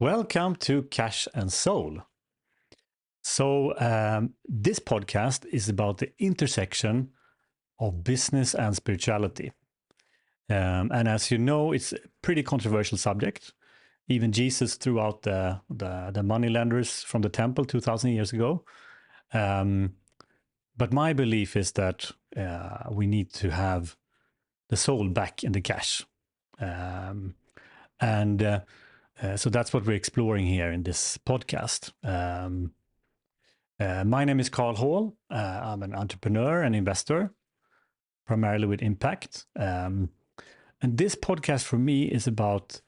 Welcome to Cash and Soul. So, this podcast is about the intersection of business and spirituality. And as you know, it's a pretty controversial subject. Even Jesus threw out the moneylenders from the temple 2,000 years ago. But my belief is that we need to have the soul back in the cash. So that's what we're exploring here in this podcast. My name is Carl Hall. I'm an entrepreneur and investor, primarily with impact. And this podcast for me is about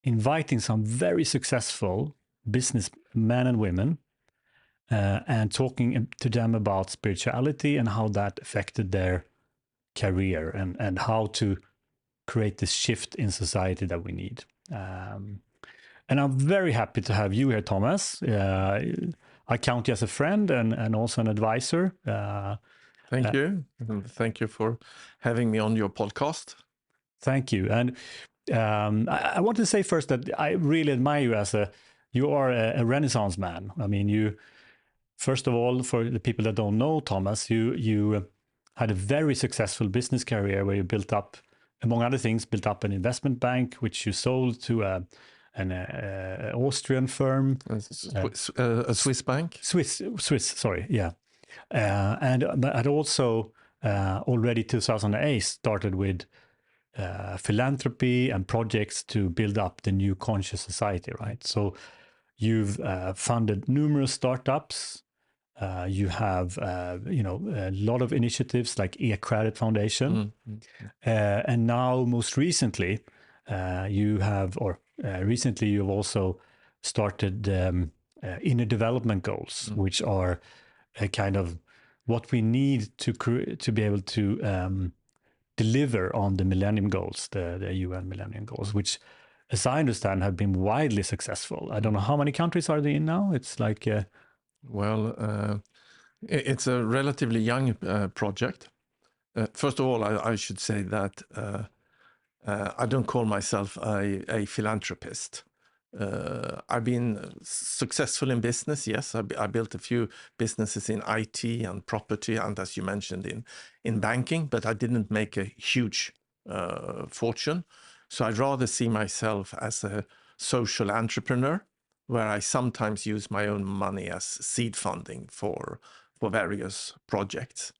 inviting some very successful businessmen and women and talking to them about spirituality and how that affected their career and how to create this shift in society that we need. And I'm very happy to have you here, Tomas. I count you as a friend and also an advisor. Thank you. And thank you for having me on your podcast. Thank you. And I want to say first that I really admire you you are a Renaissance man. I mean, first of all, for the people that don't know Tomas, you had a very successful business career where you built up, among other things, built up an investment bank, which you sold to an Austrian firm. A Swiss bank? Swiss, sorry, yeah. But also already 2008 started with philanthropy and projects to build up the new conscious society, right? So you've funded numerous startups. You have, a lot of initiatives like Ekskäret Foundation. And now, most recently, recently you've also started inner development goals, which are a kind of what we need to be able to deliver on the Millennium Goals, the UN Millennium Goals, which, as I understand, have been widely successful. I don't know how many countries are they in now. It's like it's a relatively young project. First of all, I should say that I don't call myself a philanthropist. I've been successful in business, yes. I built a few businesses in IT and property, and as you mentioned, in banking, but I didn't make a huge fortune. So I'd rather see myself as a social entrepreneur, where I sometimes use my own money as seed funding for various projects.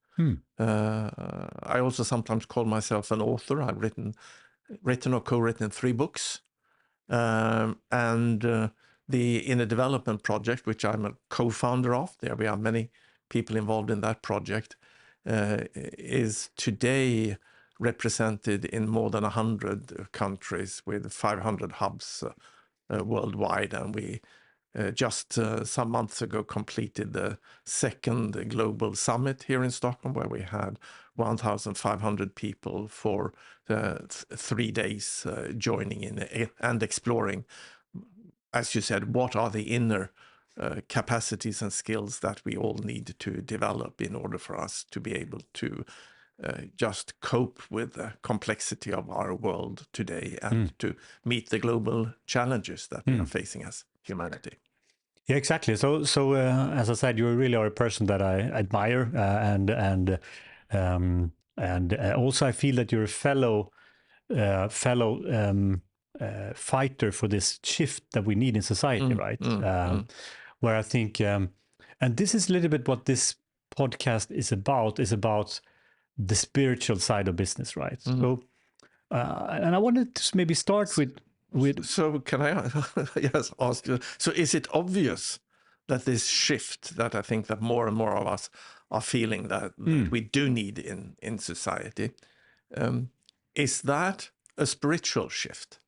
I also sometimes call myself an author. I've written or co-written 3 books. And the Inner Development Project, which I'm a co-founder of, there we are many people involved in that project, is today represented in more than 100 countries with 500 hubs worldwide. And we just some months ago completed the 2nd global summit here in Stockholm, where we had 1,500 people for 3 days joining in and exploring, as you said, what are the inner capacities and skills that we all need to develop in order for us to be able to just cope with the complexity of our world today and to meet the global challenges that we are facing as humanity. Yeah, exactly. So as I said, you really are a person that I admire, and also I feel that you're a fellow fighter for this shift that we need in society, right? Where I think, and this is a little bit what this podcast is about the spiritual side of business, right? So, and I wanted to maybe start with. So can I yes, ask you, so is it obvious that this shift that I think that more and more of us are feeling that we do need in society, is that a spiritual shift?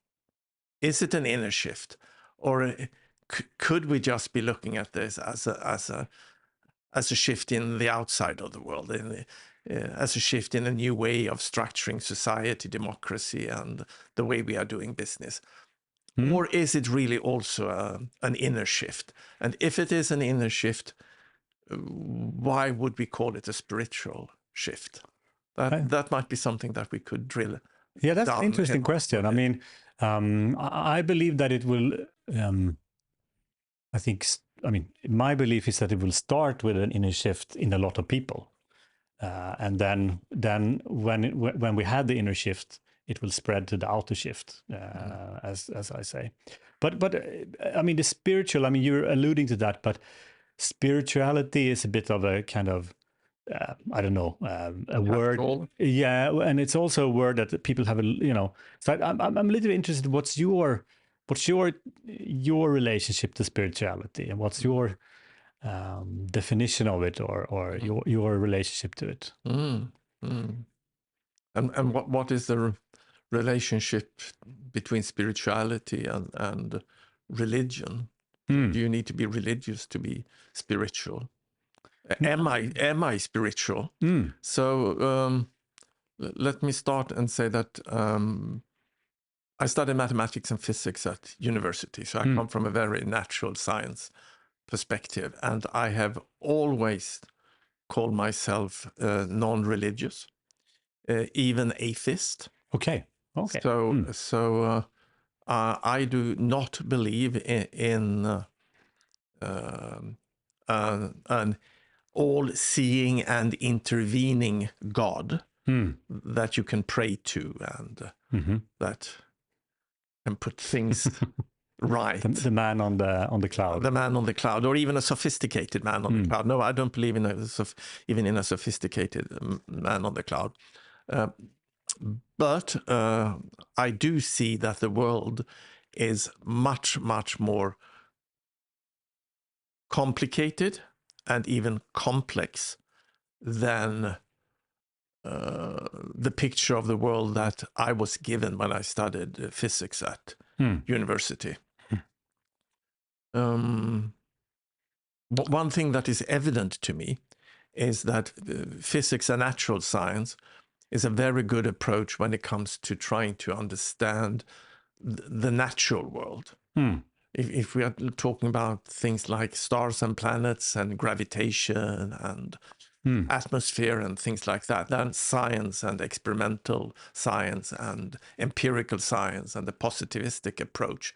Is it an inner shift? Or could we just be looking at this as a shift in the outside of the world, as a shift in a new way of structuring society, democracy, and the way we are doing business? Or is it really also an inner shift? And if it is an inner shift, why would we call it a spiritual shift? That might be something that we could drill. Yeah, that's an interesting question. I mean, I believe that it will I think, I mean, my belief is that it will start with an inner shift in a lot of people. And then when we had the inner shift, it will spread to the outer shift, as I say. But I mean, the spiritual, I mean, you're alluding to that, but spirituality is a bit of a kind of, I don't know, a word. Yeah, and it's also a word that people have, so I'm a little interested, what's your relationship to spirituality, and what's your definition of it, or your relationship to it? And what is the relationship between spirituality and religion? Do you need to be religious to be spiritual? Am I spiritual? So let me start and say that I studied mathematics and physics at university, so I come from a very natural science perspective, and I have always called myself non-religious, even atheist. Okay. So I do not believe in an all-seeing and intervening God that you can pray to and that can put things right. The man on the cloud. The man on the cloud, or even a sophisticated man on the cloud. No, I don't believe even in a sophisticated man on the cloud. But I do see that the world is much, much more complicated and even complex than the picture of the world that I was given when I studied physics at university. But one thing that is evident to me is that physics and natural science is a very good approach when it comes to trying to understand the natural world. If we are talking about things like stars and planets and gravitation and atmosphere and things like that, then science and experimental science and empirical science and the positivistic approach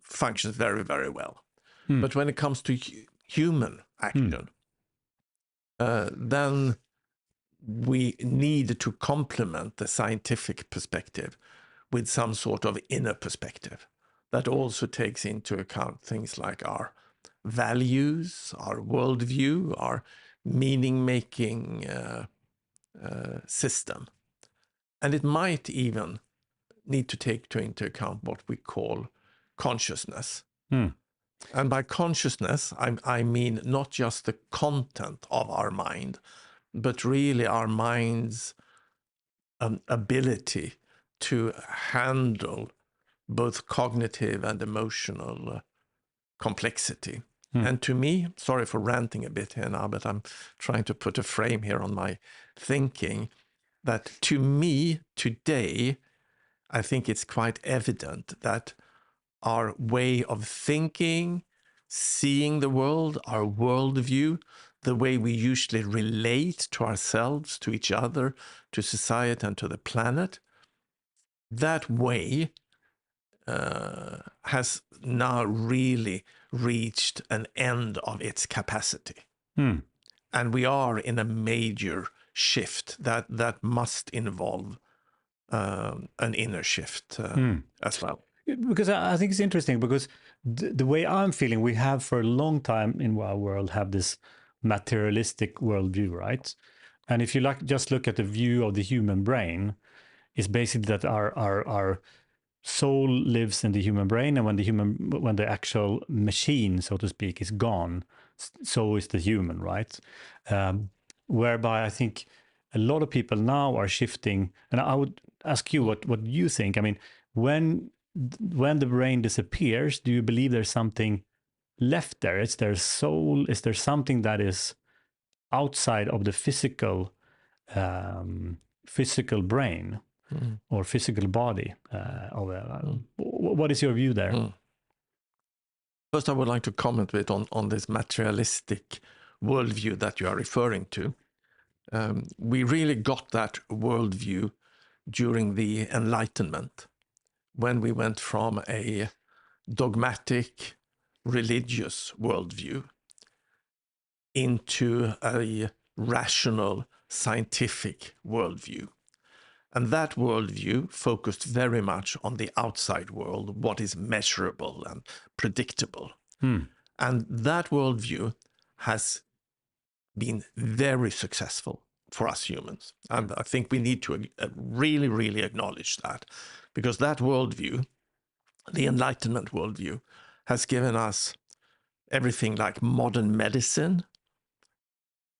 functions very, very well. But when it comes to human action, then we need to complement the scientific perspective with some sort of inner perspective that also takes into account things like our values, our worldview, our meaning-making system. And it might even need to take into account what we call consciousness. And by consciousness, I mean not just the content of our mind, but really our mind's ability to handle both cognitive and emotional complexity. And to me, sorry for ranting a bit here now, but I'm trying to put a frame here on my thinking, that to me today, I think it's quite evident that our way of thinking, seeing the world, our worldview, the way we usually relate to ourselves, to each other, to society, and to the planet, that way has now really reached an end of its capacity. And we are in a major shift that must involve an inner shift as well. Because I think it's interesting, because the way I'm feeling, we have for a long time in our world have this materialistic worldview, right? And if you just look at the view of the human brain, it's basically that our soul lives in the human brain, and when the actual machine, so to speak, is gone, so is the human, right? Whereby I think a lot of people now are shifting, and I would ask you what you think. I mean, when the brain disappears, do you believe there's something left there? Is there soul? Is there something that is outside of the physical brain or physical body? What is your view there? First, I would like to comment a bit on this materialistic worldview that you are referring to. We really got that worldview during the Enlightenment, when we went from a dogmatic religious worldview into a rational scientific worldview. And that worldview focused very much on the outside world, what is measurable and predictable. And that worldview has been very successful for us humans. And I think we need to really, really acknowledge that, because that worldview, the Enlightenment worldview, has given us everything like modern medicine,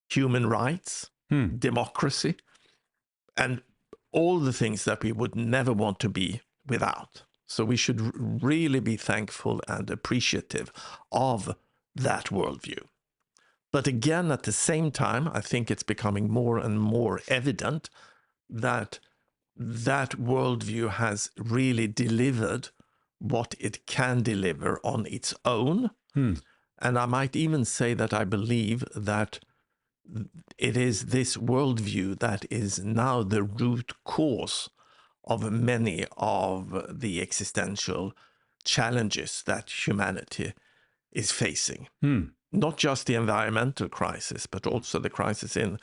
human rights, democracy, and all the things that we would never want to be without. So we should really be thankful and appreciative of that worldview. But again, at the same time, I think it's becoming more and more evident that that worldview has really delivered what it can deliver on its own. And I might even say that I believe that it is this worldview that is now the root cause of many of the existential challenges that humanity is facing. Not just the environmental crisis, but also the crisis in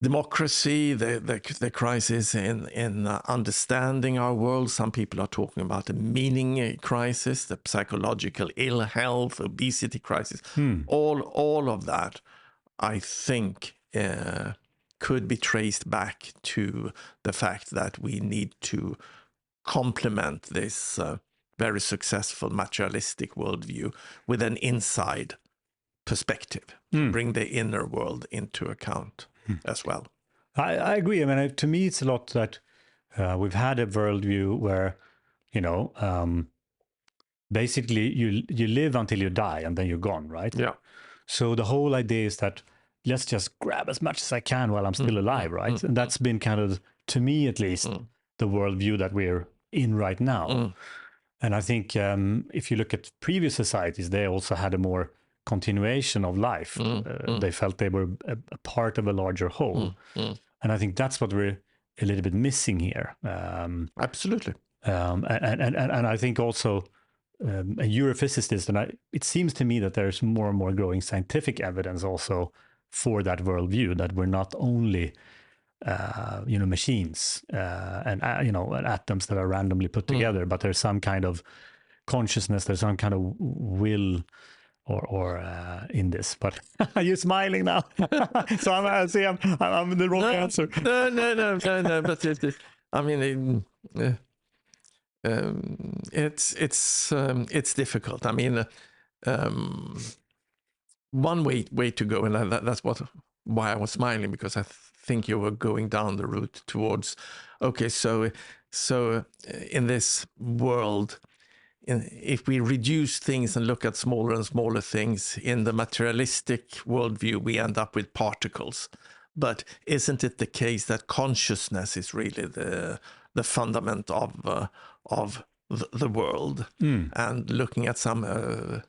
democracy, the crisis in understanding our world. Some people are talking about the meaning crisis, the psychological ill health, obesity crisis. All of that, I think, could be traced back to the fact that we need to complement this very successful materialistic worldview with an inside perspective, bring the inner world into account as well. I agree. I mean, to me, it's a lot that we've had a worldview where, basically you live until you die and then you're gone, right? Yeah. So the whole idea is that let's just grab as much as I can while I'm still alive, right? And that's been kind of, to me at least, the worldview that we're in right now. And I think if you look at previous societies, they also had a more continuation of life. They felt they were a part of a larger whole. And I think that's what we're a little bit missing here. Absolutely. And I think also a Europhysicist, and it seems to me that there's more and more growing scientific evidence also for that worldview, that we're not only machines and atoms that are randomly put together, but there's some kind of consciousness, there's some kind of will or in this. But you're smiling now, so I'm the wrong answer. No. But I mean, it's difficult. I mean, one way to go, and that's why I was smiling, because I think you were going down the route towards, okay, so in this world, if we reduce things and look at smaller and smaller things, in the materialistic worldview, we end up with particles. But isn't it the case that consciousness is really the fundament of the world? And looking at some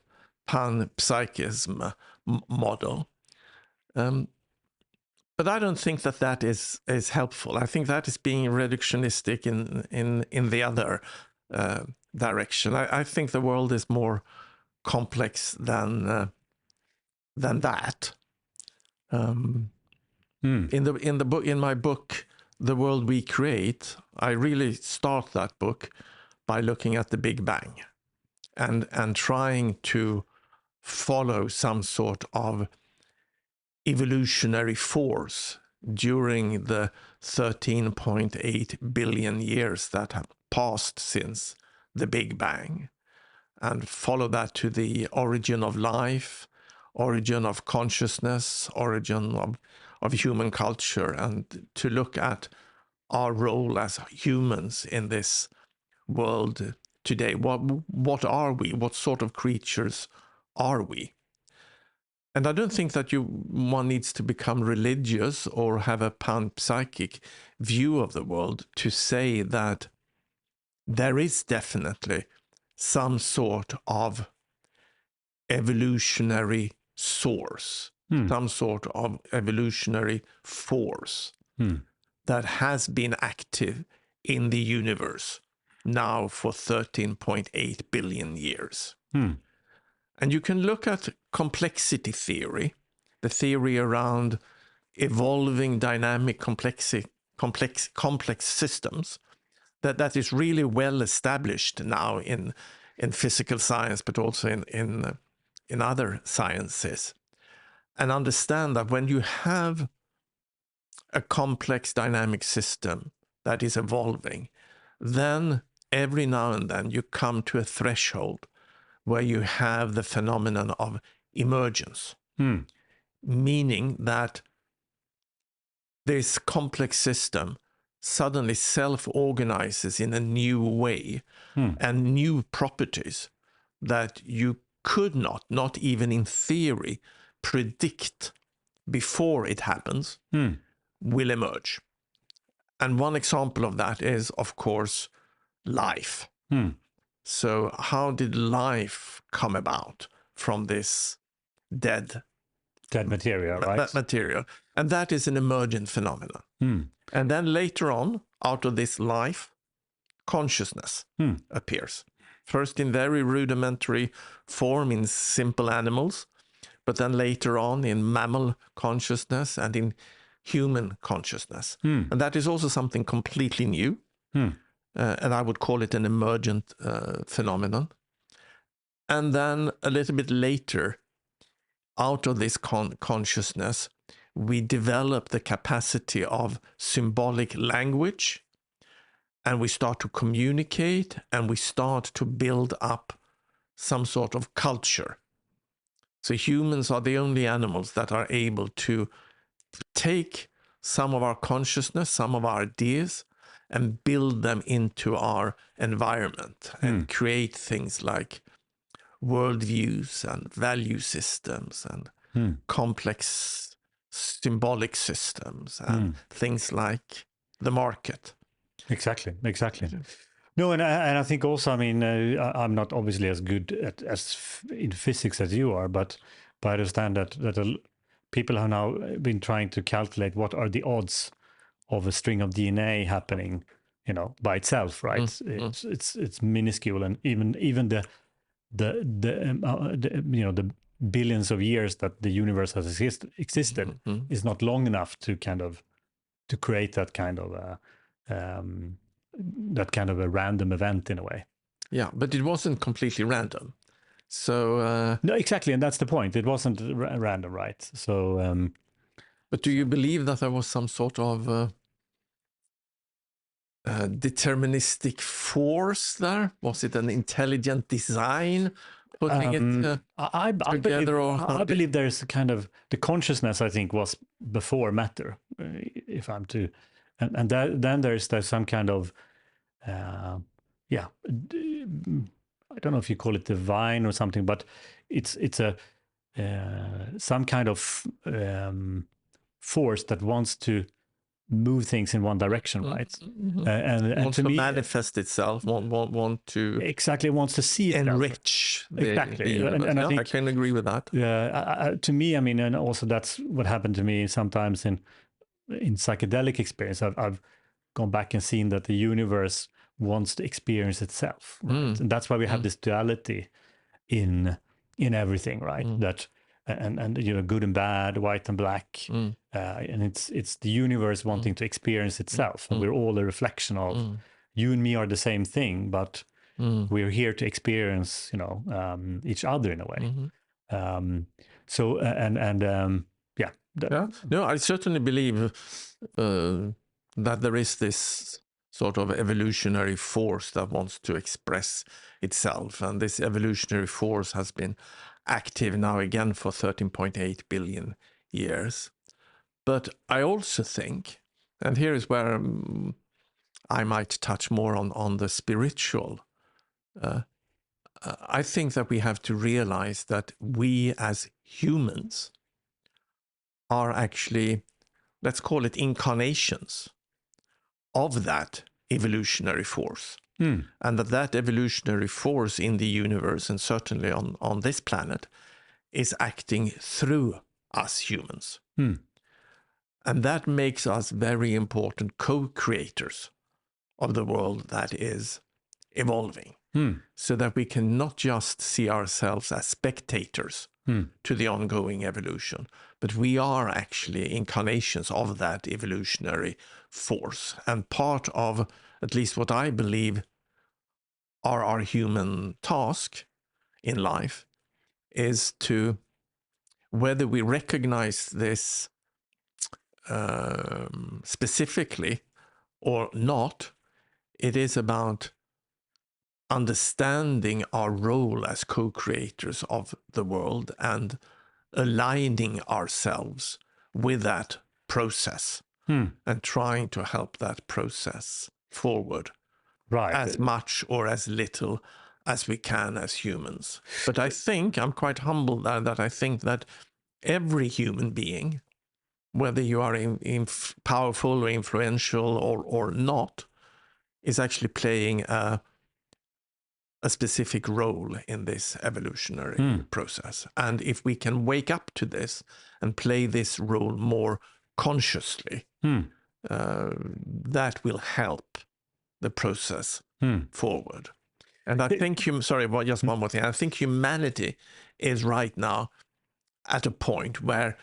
panpsychism model. But I don't think that is helpful. I think that is being reductionistic in the other direction. I think the world is more complex than that. In my book, The World We Create, I really start that book by looking at the Big Bang and trying to follow some sort of evolutionary force during the 13.8 billion years that have passed since the Big Bang, and follow that to the origin of life, origin of consciousness, origin of human culture, and to look at our role as humans in this world today. What are we? What sort of creatures are we? And I don't think that one needs to become religious or have a panpsychic view of the world to say that there is definitely some sort of evolutionary source, some sort of evolutionary force that has been active in the universe now for 13.8 billion years. Hmm. And you can look at complexity theory, the theory around evolving dynamic complex systems, that is really well established now in physical science, but also in other sciences. And understand that when you have a complex dynamic system that is evolving, then every now and then you come to a threshold where you have the phenomenon of emergence, meaning that this complex system suddenly self-organizes in a new way and new properties that you could not even in theory, predict before it happens, will emerge. And one example of that is, of course, life. So how did life come about from this dead material, right? material? And that is an emergent phenomenon. And then later on, out of this life, consciousness appears. First in very rudimentary form in simple animals, but then later on in mammal consciousness and in human consciousness. And that is also something completely new. And I would call it an emergent phenomenon. And then a little bit later, out of this consciousness, we develop the capacity of symbolic language, and we start to communicate, and we start to build up some sort of culture. So humans are the only animals that are able to take some of our consciousness, some of our ideas, and build them into our environment and create things like worldviews and value systems and complex symbolic systems and things like the market. Exactly. No, and I think also, I mean, I'm not obviously as good in physics as you are, but I understand that people have now been trying to calculate what are the odds of a string of DNA happening, by itself, right? It's minuscule, and even the billions of years that the universe has existed is not long enough to create that kind of a random event in a way. Yeah, but it wasn't completely random. So no, exactly, and that's the point. It wasn't random, right? So, but do you believe that there was some sort of deterministic force there? Was it an intelligent design putting it together? I believe there's the consciousness, I think, was before matter, if I'm to, and then there's some kind of, I don't know if you call it divine or something, but it's a some kind of force that wants to move things in one direction, right? And wants to manifest itself, want to exactly wants to see enrich exactly. And I think I can agree with that. To me, I mean, and also that's what happened to me sometimes in psychedelic experience. I've gone back and seen that the universe wants to experience itself, right? And that's why we have this duality in everything, right? That and good and bad, white and black, and it's the universe wanting to experience itself, and we're all a reflection of you and me are the same thing, but we're here to experience each other in a way. No, I certainly believe that there is this sort of evolutionary force that wants to express itself, and this evolutionary force has been active now again for 13.8 billion years. But I also think, and here is where I might touch more on the spiritual, I think that we have to realize that we as humans are actually, let's call it incarnations of that evolutionary force. And that evolutionary force in the universe, and certainly on this planet, is acting through us humans. And that makes us very important co-creators of the world that is evolving, so that we can not just see ourselves as spectators to the ongoing evolution, but we are actually incarnations of that evolutionary force. And part of, at least what I believe, are our human task in life is to, whether we recognize this specifically or not, it is about understanding our role as co-creators of the world and aligning ourselves with that process and trying to help that process forward, Right. as much or as little as we can as humans. But I think, I'm quite humble that I think that every human being, whether you are powerful or influential or not, is actually playing a specific role in this evolutionary process. And if we can wake up to this and play this role more consciously, that will help the process forward. And I think, just one more thing. I think humanity is right now at a point where,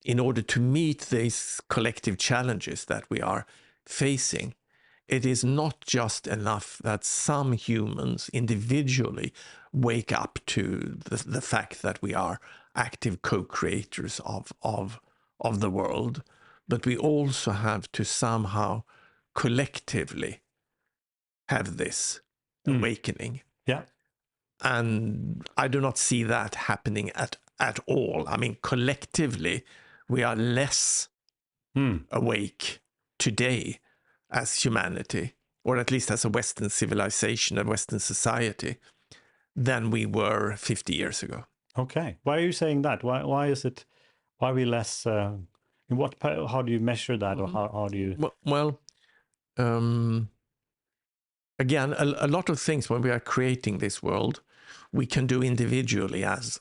in order to meet these collective challenges that we are facing, it is not just enough that some humans individually wake up to the fact that we are active co-creators of the world, but we also have to somehow collectively have this awakening. Yeah. And I do not see that happening at all. I mean, collectively, we are less awake today as humanity, or at least as a Western civilization, a Western society, than we were 50 years ago. Okay. Why are you saying that? Why is it? Why are we less? How do you measure that, or how do you? Well, again, a lot of things when we are creating this world, we can do individually as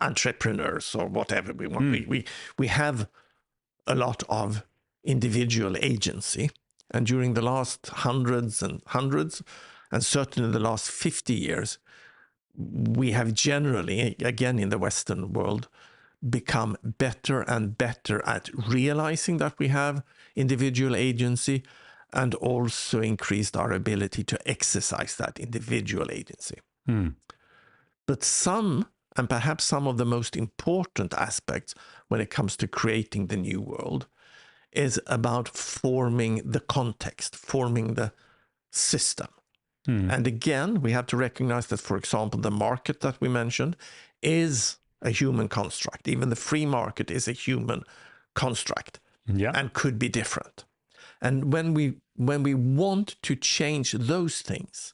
entrepreneurs or whatever we want. We have a lot of individual agency. And during the last hundreds, and certainly the last 50 years, we have generally, again in the Western world, become better and better at realizing that we have individual agency, and also increased our ability to exercise that individual agency. But some, and perhaps some of the most important aspects when it comes to creating the new world, is about forming the context, forming the system. And again, we have to recognize that, for example, the market that we mentioned is a human construct. Even the free market is a human construct and could be different. And when we want to change those things,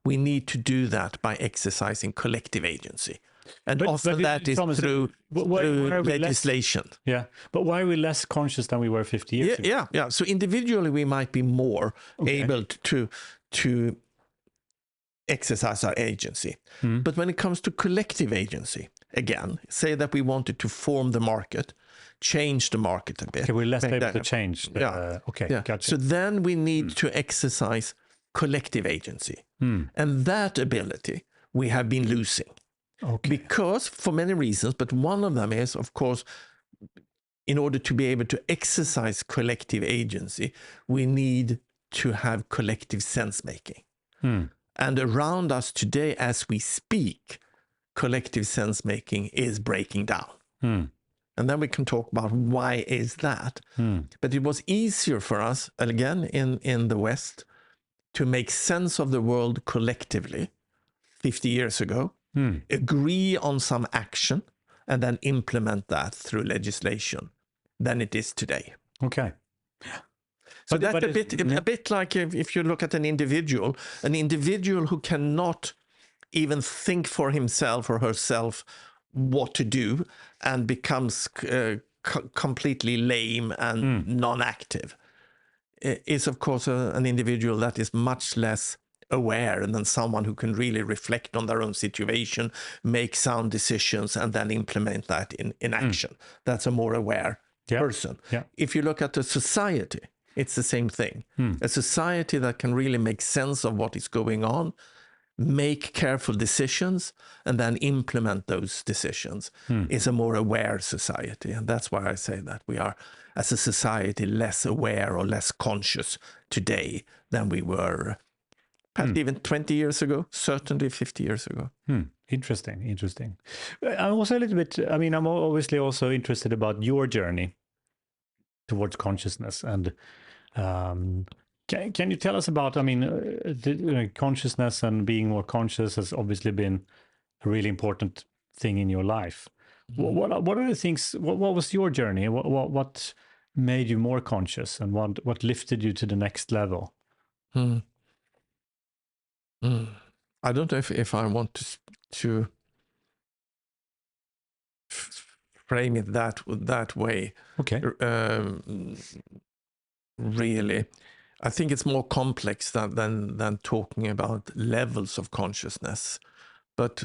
we need to do that by exercising collective agency. And often that is Thomas, through legislation. But why are we less conscious than we were 50 years ago? Yeah. So individually, we might be more able to exercise our agency. But when it comes to collective agency, again, say that we wanted to form the market, change the market a bit. Okay, we're less able to change. Gotcha. So then we need to exercise collective agency. And that ability we have been losing. Because for many reasons, but one of them is, of course, in order to be able to exercise collective agency, we need to have collective sense-making. And around us today, as we speak, collective sense-making is breaking down. And then we can talk about why is that. But it was easier for us, again, in the West, to make sense of the world collectively 50 years ago, agree on some action, and then implement that through legislation than it is today. Okay. So that's a bit like if you look at an individual who cannot even think for himself or herself what to do and becomes completely lame and non-active is, of course, an individual that is much less aware than someone who can really reflect on their own situation, make sound decisions, and then implement that in action. That's a more aware person. If you look at the society, It's the same thing. A society that can really make sense of what is going on, make careful decisions, and then implement those decisions is a more aware society. And that's why I say that we are, as a society, less aware or less conscious today than we were perhaps even 20 years ago, certainly 50 years ago. Interesting. I'm also a little bit, I mean, I'm obviously also interested about your journey towards consciousness. And can you tell us about, I mean, consciousness and being more conscious has obviously been a really important thing in your life. What are the things, what was your journey? What made you more conscious, and what lifted you to the next level? I don't know if I want to frame it that way. Okay. Really, I think it's more complex than talking about levels of consciousness. But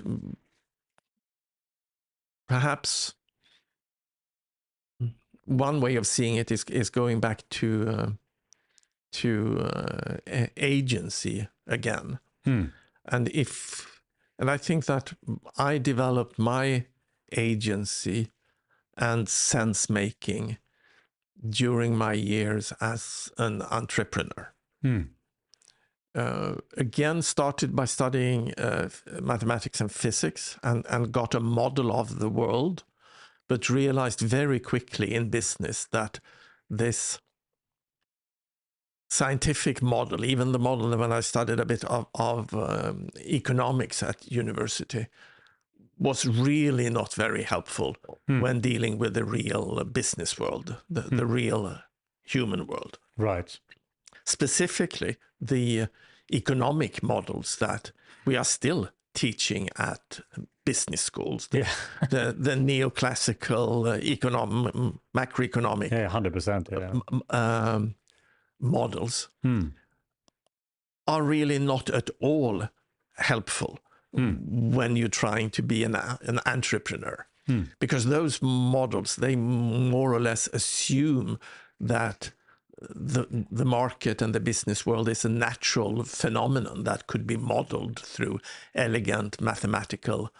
perhaps one way of seeing it is going back to agency again. And I think that I developed my agency and sense making during my years as an entrepreneur. Again, started by studying mathematics and physics and got a model of the world, but realized very quickly in business that this scientific model, even the model when I studied a bit of economics at university, was really not very helpful when dealing with the real business world, the real human world. Right. Specifically, the economic models that we are still teaching at business schools, the neoclassical macroeconomic 100%, models are really not at all helpful when you're trying to be an entrepreneur. Because those models, they more or less assume that the market and the business world is a natural phenomenon that could be modeled through elegant mathematical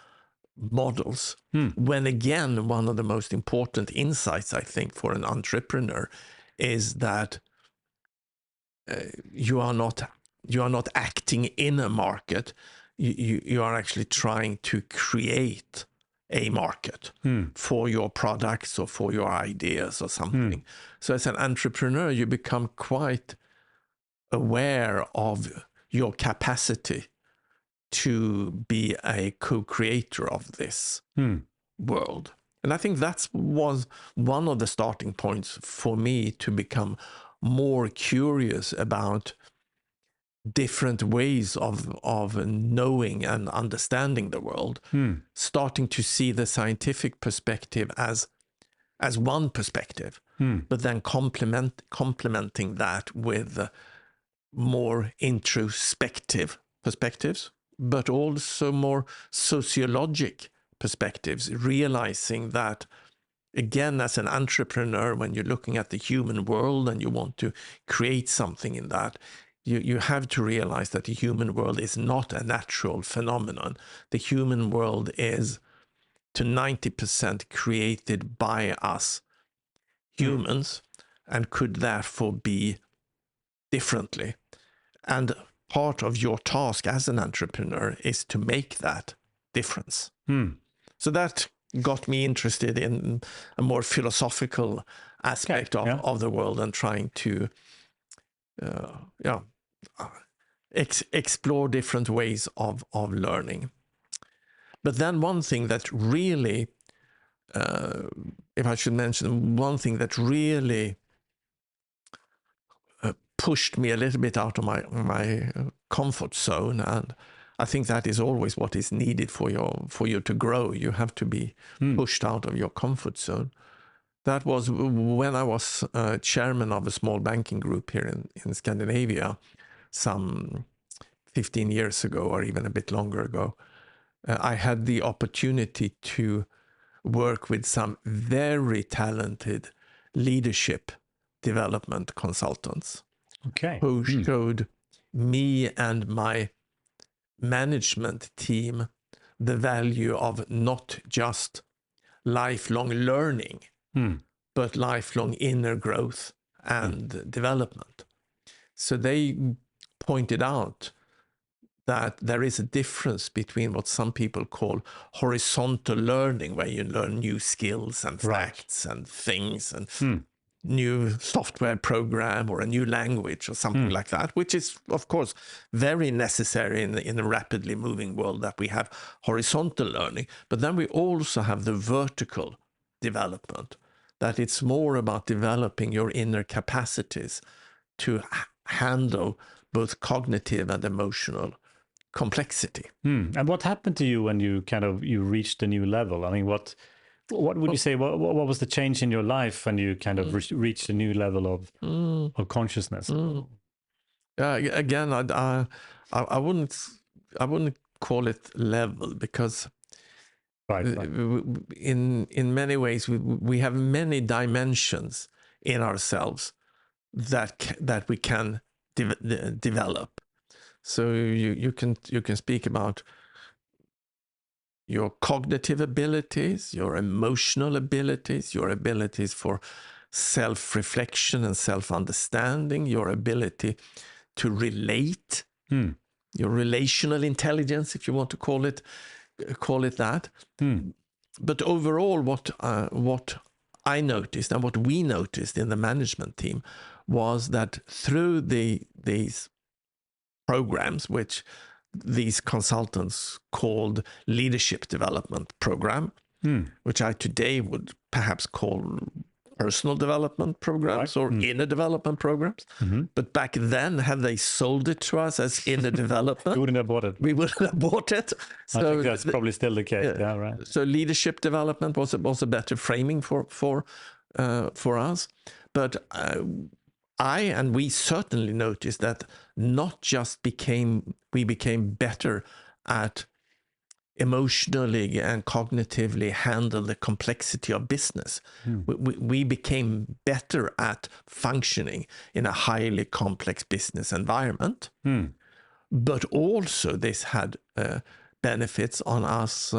models. When again, one of the most important insights, I think, for an entrepreneur is that you are not acting in a market. You are actually trying to create a market for your products or for your ideas or something. So as an entrepreneur, you become quite aware of your capacity to be a co-creator of this world. And I think that was one of the starting points for me to become more curious about different ways of knowing and understanding the world, starting to see the scientific perspective as one perspective, but then complementing that with more introspective perspectives, but also more sociologic perspectives, realizing that, again, as an entrepreneur, when you're looking at the human world and you want to create something in that, you have to realize that the human world is not a natural phenomenon. The human world is to 90% created by us humans and could therefore be differently. And part of your task as an entrepreneur is to make that difference. So that got me interested in a more philosophical aspect of the world and trying to explore different ways of learning. But then one thing that really, if I should mention, one thing that really pushed me a little bit out of my comfort zone, and I think that is always what is needed for you to grow. You have to be pushed out of your comfort zone. That was when I was chairman of a small banking group here in Scandinavia, some 15 years ago, or even a bit longer ago. I had the opportunity to work with some very talented leadership development consultants Okay. who showed me and my management team the value of not just lifelong learning, but lifelong inner growth and development. So they pointed out that there is a difference between what some people call horizontal learning, where you learn new skills and facts and things and new software program or a new language or something like that, which is, of course, very necessary in a rapidly moving world, that we have horizontal learning. But then we also have the vertical development, that it's more about developing your inner capacities to handle both cognitive and emotional complexity. And what happened to you when you you reached a new level? I mean, what would you say? What was the change in your life when you kind of reached a new level of consciousness? Again, I wouldn't call it level, because in many ways we have many dimensions in ourselves that we can develop. So you can speak about your cognitive abilities, your emotional abilities, your abilities for self-reflection and self-understanding, your ability to relate, your relational intelligence, if you want to call it that. But overall, what I noticed and what we noticed in the management team was that through these programs, which these consultants called leadership development program, which I today would perhaps call personal development programs or inner development programs. But back then, had they sold it to us as inner development, we wouldn't have bought it. We wouldn't have bought it. So I think that's probably still the case. Yeah, right. So leadership development was a better framing for us. But we certainly noticed that not just we became better at emotionally and cognitively handle the complexity of business. We became better at functioning in a highly complex business environment. But also this had benefits on us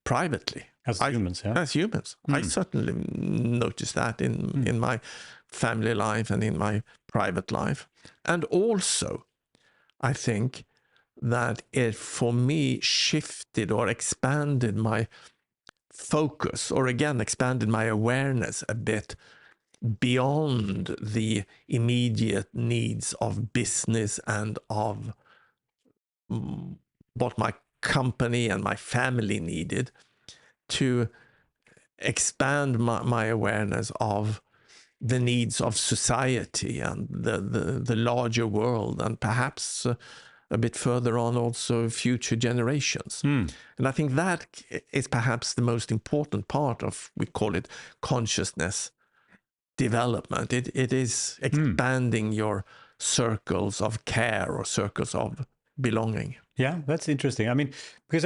privately. As humans, As humans. I certainly noticed that in my family life and in my private life. And also, I think that it, for me, shifted or expanded my focus, or again, expanded my awareness a bit beyond the immediate needs of business and of what my company and my family needed, to expand my awareness of the needs of society and the larger world, and perhaps a bit further on also future generations. And I think that is perhaps the most important part of, we call it consciousness development. It is expanding your circles of care or circles of belonging. Yeah, that's interesting. I mean, because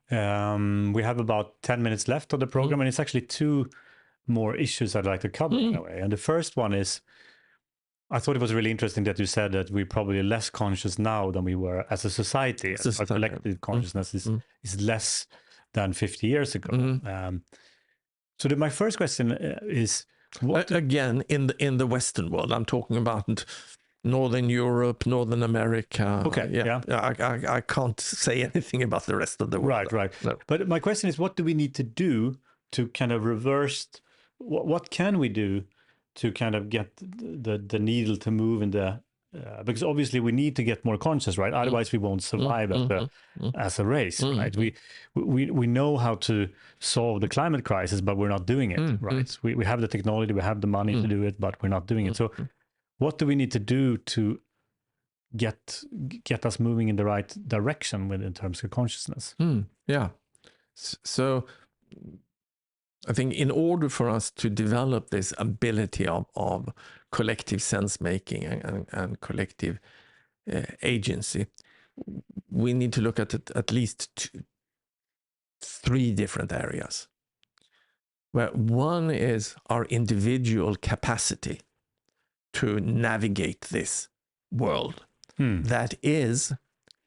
we have about 10 minutes left of the program, and it's actually two more issues I'd like to cover in a way. And the first one is, I thought it was really interesting that you said that we're probably less conscious now than we were as a society. Our collective consciousness is less than 50 years ago. So my first question is, what again, in the Western world, I'm talking about Northern Europe, Northern America. Okay, yeah. I can't say anything about the rest of the world. Right. No. But my question is, what do we need to do to kind of reverse? What can we do to kind of get the needle to move in the? Because obviously we need to get more conscious, right? Otherwise we won't survive as a race, right? We know how to solve the climate crisis, but we're not doing it, right? We have the technology, we have the money to do it, but we're not doing it. So what do we need to do to get us moving in the right direction in terms of consciousness? Yeah. So I think in order for us to develop this ability of collective sense making and collective agency, we need to look at least three different areas. where one is our individual capacity to navigate this world that is,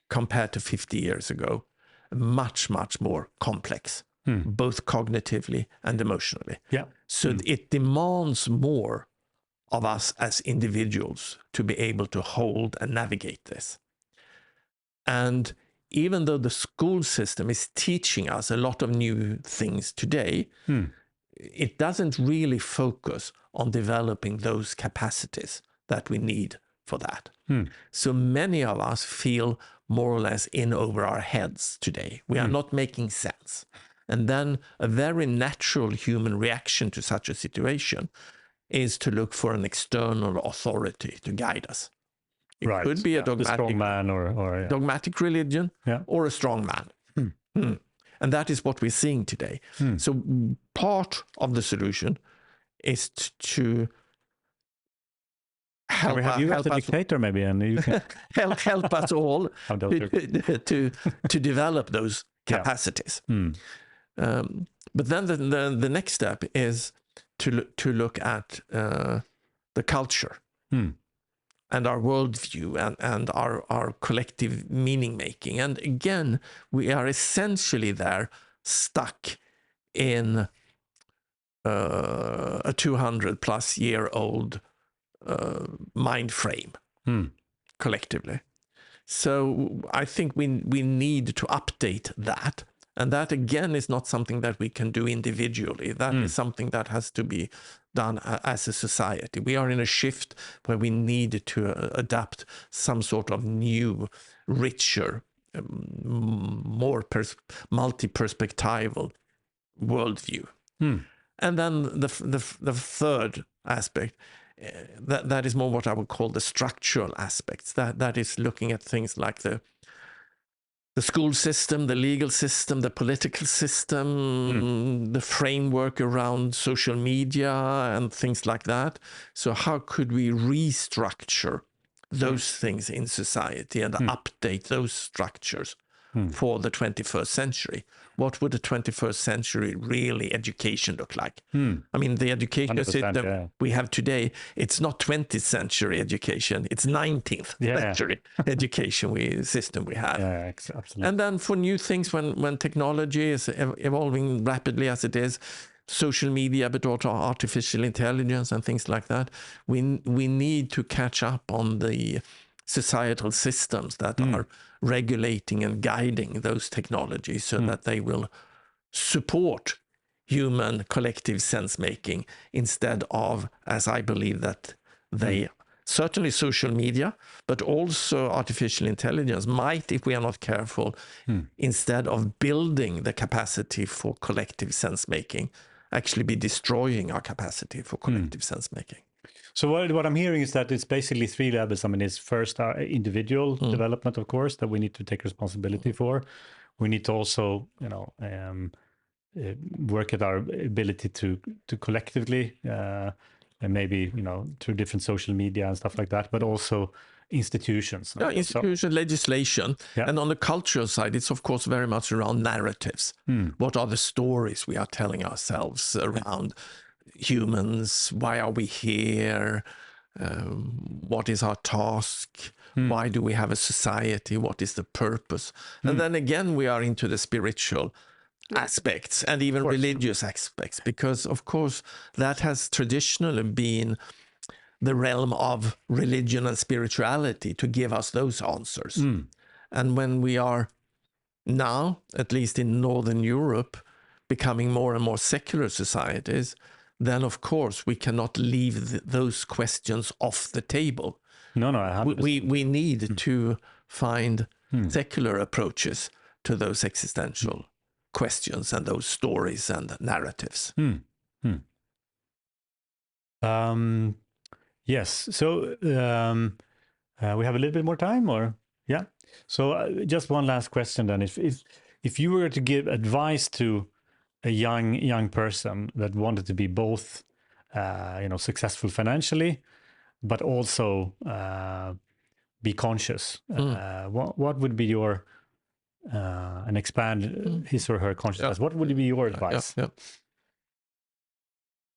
compared to 50 years ago, much, much more complex, both cognitively and emotionally. Yeah. So it demands more of us as individuals to be able to hold and navigate this. And even though the school system is teaching us a lot of new things today, it doesn't really focus on developing those capacities that we need for that. So many of us feel more or less in over our heads today. We are not making sense. And then a very natural human reaction to such a situation is to look for an external authority to guide us. It could be a dogmatic, strong man or dogmatic religion or a strong man. And that is what we're seeing today. So part of the solution is to help, we have you as a dictator maybe, and you can help us all to develop those capacities. But then the next step is to look at the culture and our worldview and our collective meaning making. And again, we are essentially there stuck in a 200 plus year old mind frame collectively. So I think we need to update that. And that, again, is not something that we can do individually. That is something that has to be done as a society. We are in a shift where we need to adapt some sort of new, richer, more multi-perspectival worldview. And then the third aspect, that is more what I would call the structural aspects. That is looking at things like the school system, the legal system, the political system, the framework around social media and things like that. So how could we restructure those things in society and update those structures for the 21st century? What would the 21st century really education look like? I mean, the education system we have today, it's not 20th century education, it's 19th century education system we have. Yeah, absolutely. And then for new things, when technology is evolving rapidly as it is, social media, but also artificial intelligence and things like that, we need to catch up on the societal systems that are regulating and guiding those technologies so that they will support human collective sense making instead of, as I believe that they certainly social media, but also artificial intelligence might, if we are not careful, instead of building the capacity for collective sense making, actually be destroying our capacity for collective sense making. So what I'm hearing is that it's basically three levels. I mean, it's first our individual development, of course, that we need to take responsibility for. We need to also, work at our ability to collectively, and maybe, through different social media and stuff like that, but also institutions. Yeah, institution, legislation. Yeah. And on the cultural side, it's of course very much around narratives. What are the stories we are telling ourselves around humans? Why are we here? What is our task? Why do we have a society? What is the purpose? And then again, we are into the spiritual aspects and even religious aspects, because of course that has traditionally been the realm of religion and spirituality to give us those answers. And when we are now, at least in Northern Europe, becoming more and more secular societies, then of course we cannot leave those questions off the table. No, 100%. We need to find secular approaches to those existential questions and those stories and narratives. Yes. So we have a little bit more time, or So just one last question then. If you were to give advice to a young person that wanted to be both, successful financially, but also be conscious, what would be your and expand his or her consciousness? What would be your advice?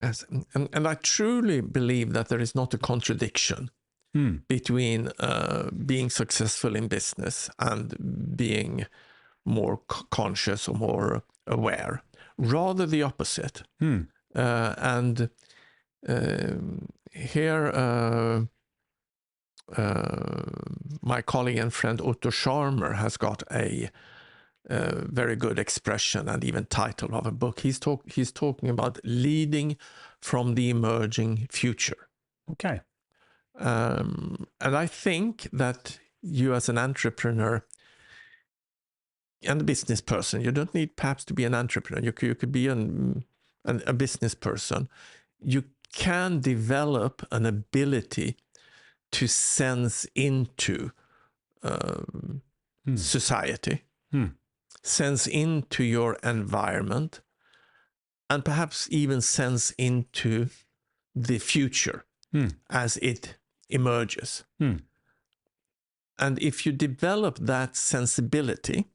Yes, and I truly believe that there is not a contradiction between being successful in business and being more conscious or more aware. Rather the opposite. And here, my colleague and friend Otto Scharmer has got a very good expression and even title of a book. He's talking about leading from the emerging future. Okay. And I think that you as an entrepreneur and a business person, you don't need perhaps to be an entrepreneur. You could be a business person. You can develop an ability to sense into society, sense into your environment, and perhaps even sense into the future as it emerges. And if you develop that sensibility,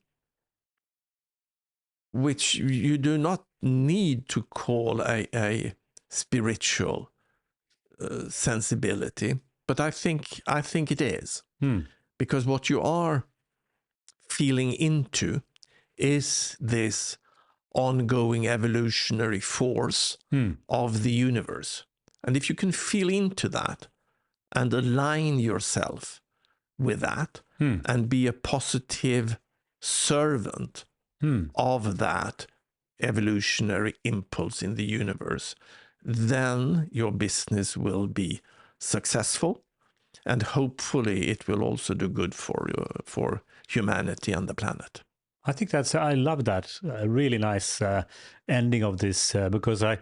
which you do not need to call a spiritual sensibility, but I think it is, because what you are feeling into is this ongoing evolutionary force of the universe. And if you can feel into that and align yourself with that and be a positive servant of that evolutionary impulse in the universe, then your business will be successful, and hopefully it will also do good for humanity and the planet. I think I love that. A really nice ending of this, because I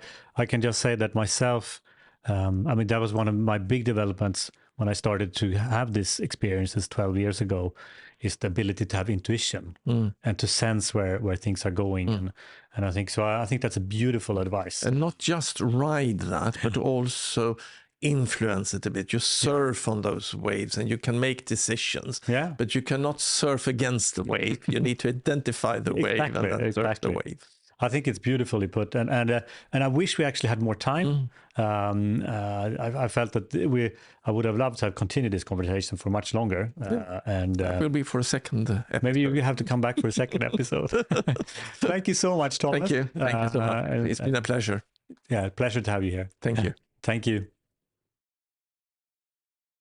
can just say that myself, that was one of my big developments when I started to have this experiences 12 years ago, is the ability to have intuition and to sense where things are going. And I think that's a beautiful advice. And not just ride that, but also influence it a bit. You surf on those waves and you can make decisions, but you cannot surf against the wave. You need to identify the wave and then surf the wave. I think it's beautifully put, and I wish we actually had more time. I felt that I would have loved to have continued this conversation for much longer. And that will be for a second episode. Maybe you have to come back for a second episode. Thank you so much, Thomas. Thank you so much. It's been a pleasure. Yeah, pleasure to have you here. Thank you. Thank you.